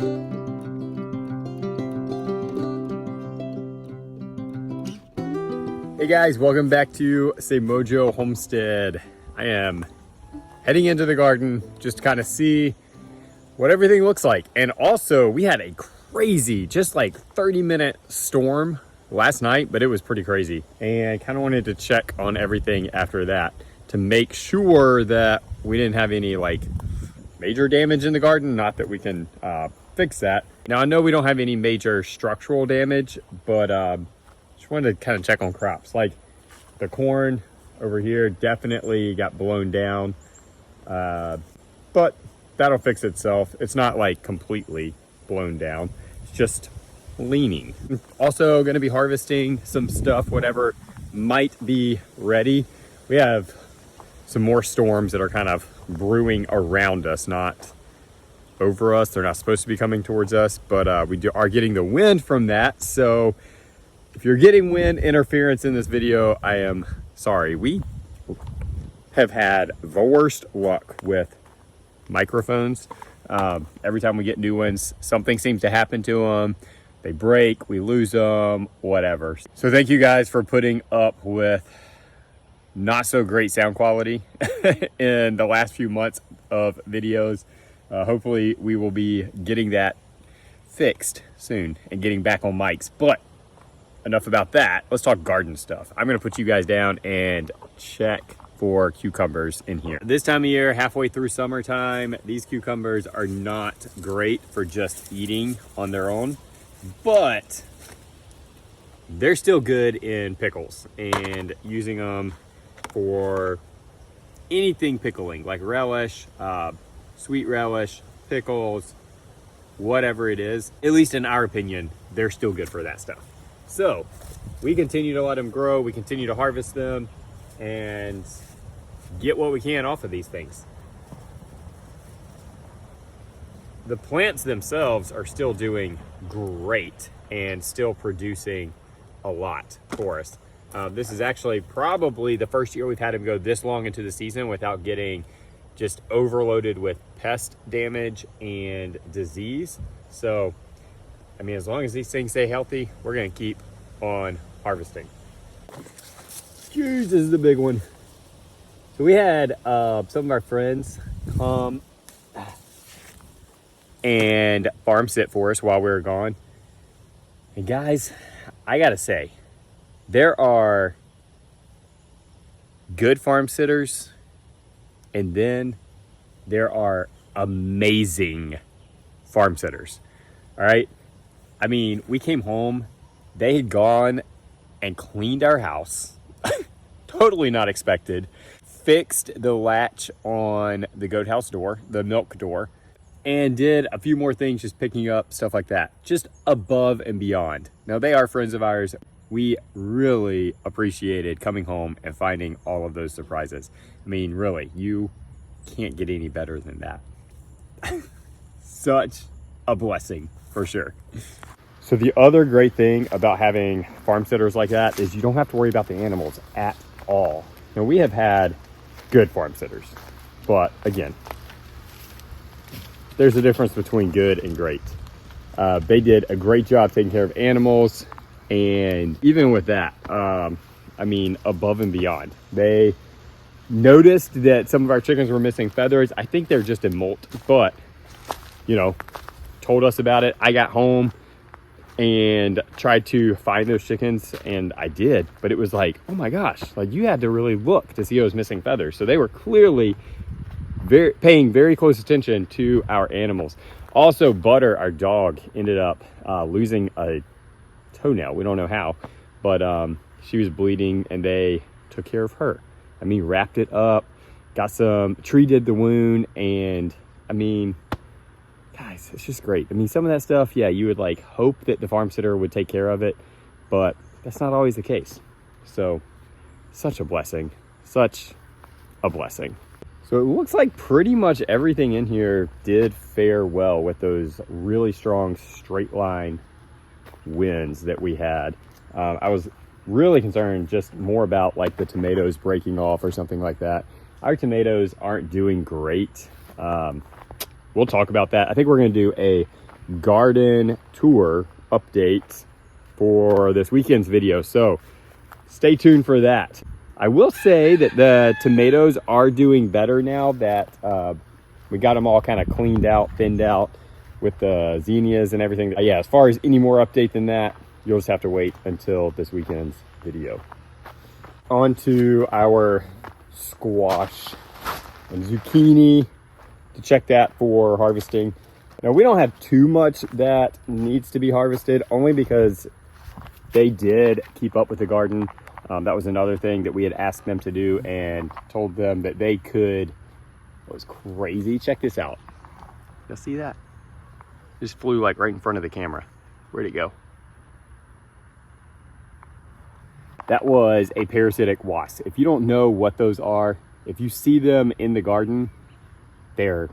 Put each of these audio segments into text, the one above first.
Hey guys, welcome back to Semojo Homestead. I am heading into the garden just to kind of see what everything looks like. And also, we had a crazy, just like 30-minute storm last night, but it was pretty crazy. And kind of wanted to check on everything after that to make sure that we didn't have any like major damage in the garden. Not that we can fix that. Now, I know we don't have any major structural damage, but just wanted to kind of check on crops. Like the corn over here definitely got blown down, but that'll fix itself. It's not like completely blown down, it's just leaning. Also going to be harvesting some stuff, whatever might be ready. We have some more storms that are kind of brewing around us, not over us. They're not supposed to be coming towards us, but are getting the wind from that. So if you're getting wind interference in this video, I am sorry. We have had the worst luck with microphones. Every time we get new ones, something seems to happen to them. They break, we lose them, whatever. So thank you guys for putting up with not so great sound quality in the last few months of videos. Hopefully we will be getting that fixed soon and getting back on mics. But enough about that. Let's talk garden stuff. I'm gonna put you guys down and check for cucumbers in here. This time of year, halfway through summertime, these cucumbers are not great for just eating on their own, but they're still good in pickles and using them for anything pickling, like relish, sweet relish, pickles, whatever it is. At least in our opinion, they're still good for that stuff. So we continue to let them grow, we continue to harvest them and get what we can off of these things. The plants themselves are still doing great and still producing a lot for us. This is actually probably the first year we've had them go this long into the season without getting just overloaded with pest damage and disease. So, I mean, as long as these things stay healthy, we're gonna keep on harvesting. Jeez, this is the big one. So we had some of our friends come and farm sit for us while we were gone. And guys, I gotta say, there are good farm sitters and then there are amazing farm sitters. All right. I mean, we came home, they had gone and cleaned our house, totally not expected, fixed the latch on the goat house door, the milk door, and did a few more things, just picking up stuff like that, just above and beyond. Now, they are friends of ours. We really appreciated coming home and finding all of those surprises. I mean, really, you can't get any better than that. Such a blessing, for sure. So the other great thing about having farm sitters like that is you don't have to worry about the animals at all. Now, we have had good farm sitters, but again, there's a difference between good and great. They did a great job taking care of animals, and even with that, I mean, above and beyond. They noticed that some of our chickens were missing feathers. I think they're just in molt, but, you know, told us about it. I got home and tried to find those chickens, and I did, but it was like, oh my gosh, like you had to really look to see those missing feathers. So they were clearly paying very close attention to our animals. Also, Butter, our dog, ended up losing a toenail. We don't know how, but she was bleeding and they took care of her. I mean, wrapped it up, treated the wound, and I mean, guys, it's just great. I mean, some of that stuff, yeah, you would like hope that the farm sitter would take care of it, but that's not always the case. So, such a blessing, such a blessing. So it looks like pretty much everything in here did fare well with those really strong straight line winds that we had. I was really concerned just more about like the tomatoes breaking off or something like that. Our tomatoes aren't doing great. We'll talk about that. I think we're going to do a garden tour update for this weekend's video, so stay tuned for that. I will say that the tomatoes are doing better now that we got them all kind of cleaned out, thinned out with the zinnias and everything. Yeah, as far as any more update than that, you'll just have to wait until this weekend's video. On to our squash and zucchini to check that for harvesting. Now, we don't have too much that needs to be harvested, only because they did keep up with the garden. That was another thing that we had asked them to do and told them that they could. It was crazy. Check this out. You'll see that? Just flew like right in front of the camera. Where'd it go? That was a parasitic wasp. If you don't know what those are, if you see them in the garden, they're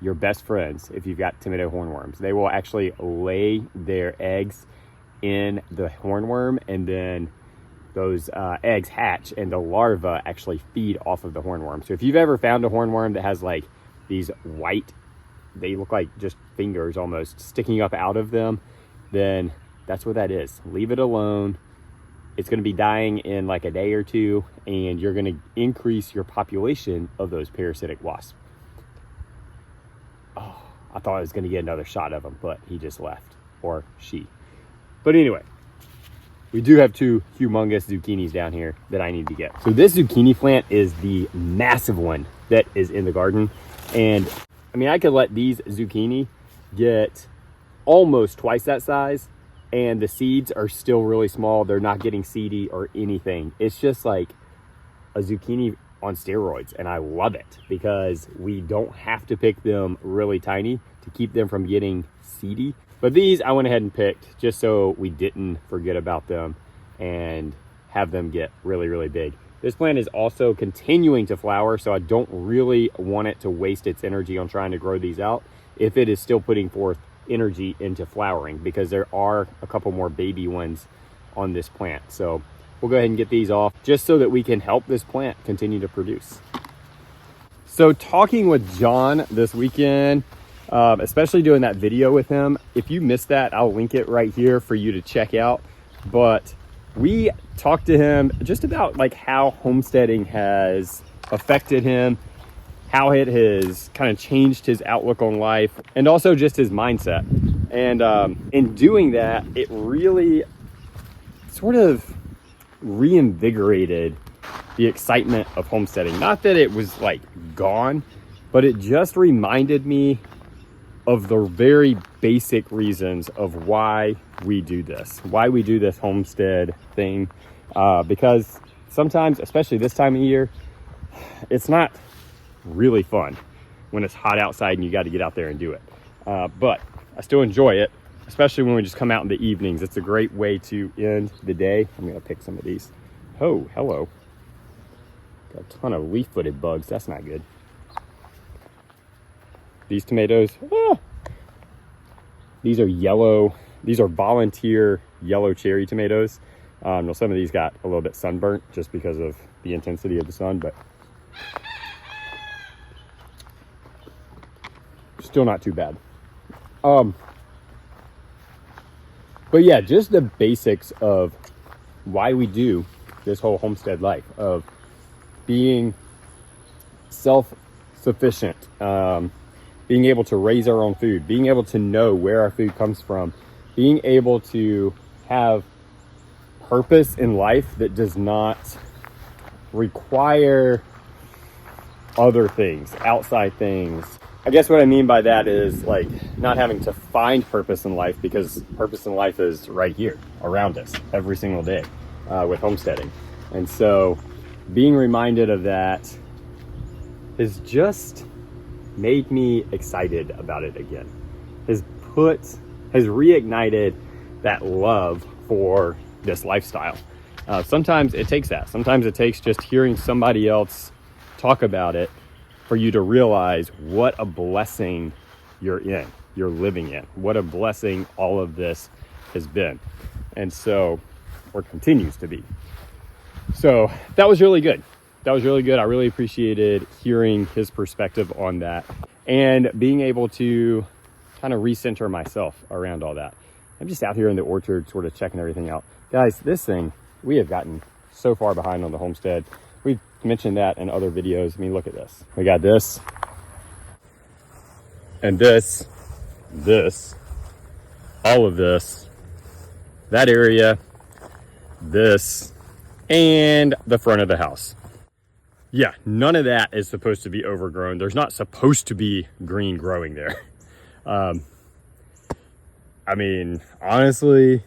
your best friends if you've got tomato hornworms. They will actually lay their eggs in the hornworm, and then those eggs hatch and the larvae actually feed off of the hornworm. So if you've ever found a hornworm that has like these white, they look like just fingers almost sticking up out of them, then that's what that is. Leave it alone. It's going to be dying in like a day or two, and you're going to increase your population of those parasitic wasps. Oh, I thought I was going to get another shot of him, but he just left, or she. But anyway, we do have two humongous zucchinis down here that I need to get. So this zucchini plant is the massive one that is in the garden. And I mean, I could let these zucchini get almost twice that size, and the seeds are still really small. They're not getting seedy or anything. It's just like a zucchini on steroids, and I love it because we don't have to pick them really tiny to keep them from getting seedy. But these I went ahead and picked just so we didn't forget about them and have them get really, really big. This plant is also continuing to flower, so I don't really want it to waste its energy on trying to grow these out if it is still putting forth energy into flowering, because there are a couple more baby ones on this plant. So we'll go ahead and get these off just so that we can help this plant continue to produce. So talking with John this weekend, especially doing that video with him, if you missed that, I'll link it right here for you to check out. But we talked to him just about like how homesteading has affected him, how it has kind of changed his outlook on life, and also just his mindset. And in doing that, it really sort of reinvigorated the excitement of homesteading. Not that it was like gone, but it just reminded me of the very basic reasons of why we do this homestead thing. Because sometimes, especially this time of year, it's not really fun when it's hot outside and you got to get out there and do it. But I still enjoy it, especially when we just come out in the evenings. It's a great way to end the day. I'm gonna pick some of these. Oh, hello. Got a ton of leaf-footed bugs. That's not good. These tomatoes, these are yellow. These are volunteer yellow cherry tomatoes. Now some of these got a little bit sunburnt just because of the intensity of the sun, but still not too bad. But yeah, just the basics of why we do this whole homestead life, of being self-sufficient, being able to raise our own food, being able to know where our food comes from, being able to have purpose in life that does not require other things, outside things. I guess what I mean by that is like not having to find purpose in life, because purpose in life is right here around us every single day with homesteading. And so being reminded of that has just made me excited about it again. Has reignited that love for this lifestyle. Sometimes it takes that. Sometimes it takes just hearing somebody else talk about it for you to realize what a blessing you're living in, what a blessing all of this has been. And so, or continues to be. So that was really good. I really appreciated hearing his perspective on that and being able to kind of recenter myself around all that. I'm just out here in the orchard sort of checking everything out. Guys, this thing, we have gotten so far behind on the homestead. We've mentioned that in other videos. I mean, look at this. We got this and this, all of this, that area, this, and the front of the house. Yeah, none of that is supposed to be overgrown. There's not supposed to be green growing there. I mean, honestly,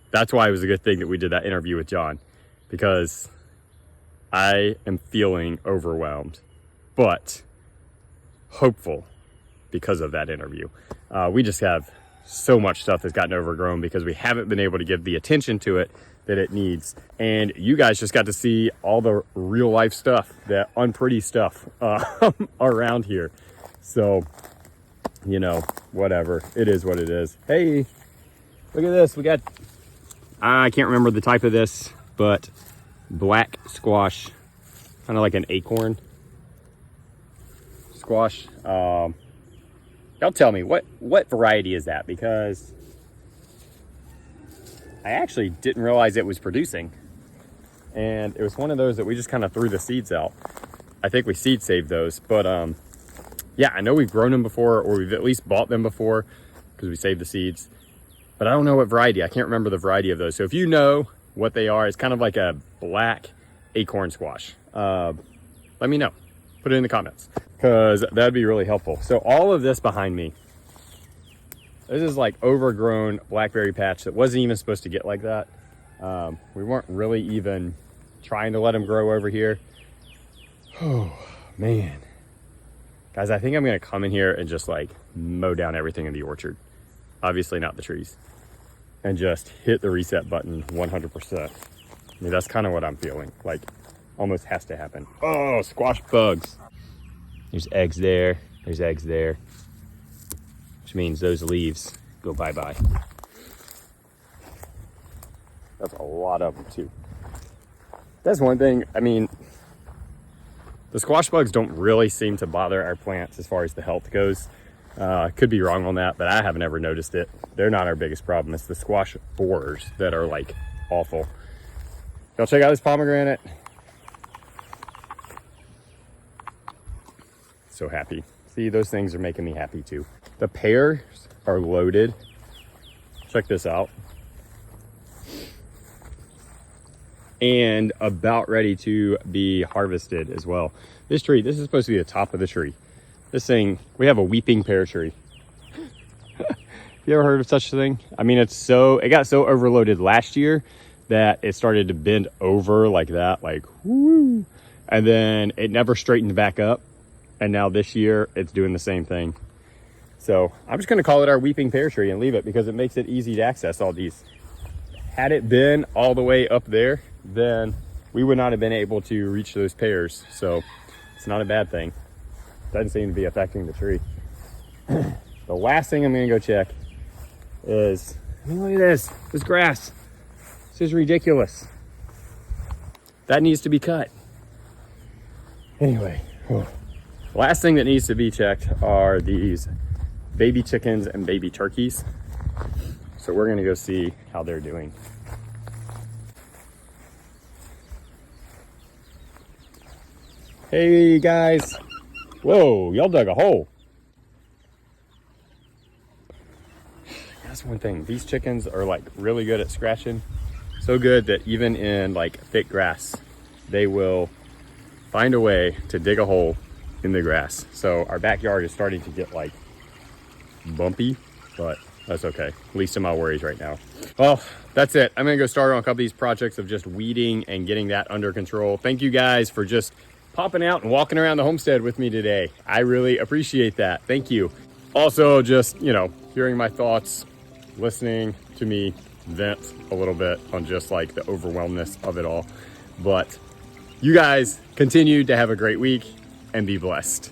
that's why it was a good thing that we did that interview with John, because I am feeling overwhelmed, but hopeful because of that interview. We just have so much stuff that's gotten overgrown because we haven't been able to give the attention to it that it needs. And you guys just got to see all the real life stuff, that unpretty stuff around here. So, you know, whatever. It is what it is. Hey, look at this. We got, I can't remember the type of this, but black squash, kind of like an acorn squash. Y'all tell me, what variety is that? Because I actually didn't realize it was producing. And it was one of those that we just kind of threw the seeds out. I think we seed saved those, but yeah, I know we've grown them before, or we've at least bought them before because we saved the seeds, but I don't know what variety. I can't remember the variety of those. So if you know what they are, it's kind of like a black acorn squash. Let me know. Put it in the comments because that'd be really helpful. So all of this behind me, this is like overgrown blackberry patch that wasn't even supposed to get like that. We weren't really even trying to let them grow over here. Oh man. Guys, I think I'm gonna come in here and just like mow down everything in the orchard. Obviously not the trees. And just hit the reset button 100%. I mean, that's kind of what I'm feeling. Like, almost has to happen. Oh, squash bugs. There's eggs there. There's eggs there. Which means those leaves go bye-bye. That's a lot of them too. That's one thing, I mean, the squash bugs don't really seem to bother our plants as far as the health goes. Could be wrong on that, but I haven't ever noticed it. They're not our biggest problem. It's the squash borers that are like awful. Y'all check out this pomegranate. So happy. See, those things are making me happy too. The pears are loaded. Check this out. And about ready to be harvested as well. This tree, this is supposed to be the top of the tree. This thing, we have a weeping pear tree. You ever heard of such a thing? I mean, it got so overloaded last year that it started to bend over like that, like whoo, and then it never straightened back up. And now this year it's doing the same thing. So I'm just gonna call it our weeping pear tree and leave it because it makes it easy to access all these. Had it been all the way up there, then we would not have been able to reach those pears. So it's not a bad thing. Doesn't seem to be affecting the tree. The last thing I'm gonna go check is, I mean, look at this grass. This is ridiculous. That needs to be cut. Anyway, last thing that needs to be checked are these baby chickens and baby turkeys. So we're gonna go see how they're doing. Hey guys. Whoa, y'all dug a hole. That's one thing. These chickens are like really good at scratching. So good that even in like thick grass, they will find a way to dig a hole in the grass. So our backyard is starting to get like bumpy, but that's okay. Least of my worries right now. Well, that's it. I'm gonna go start on a couple of these projects of just weeding and getting that under control. Thank you guys for just popping out and walking around the homestead with me today. I really appreciate that. Thank you. Also, just, you know, hearing my thoughts, listening to me vent a little bit on just like the overwhelmness of it all. But you guys continue to have a great week and be blessed.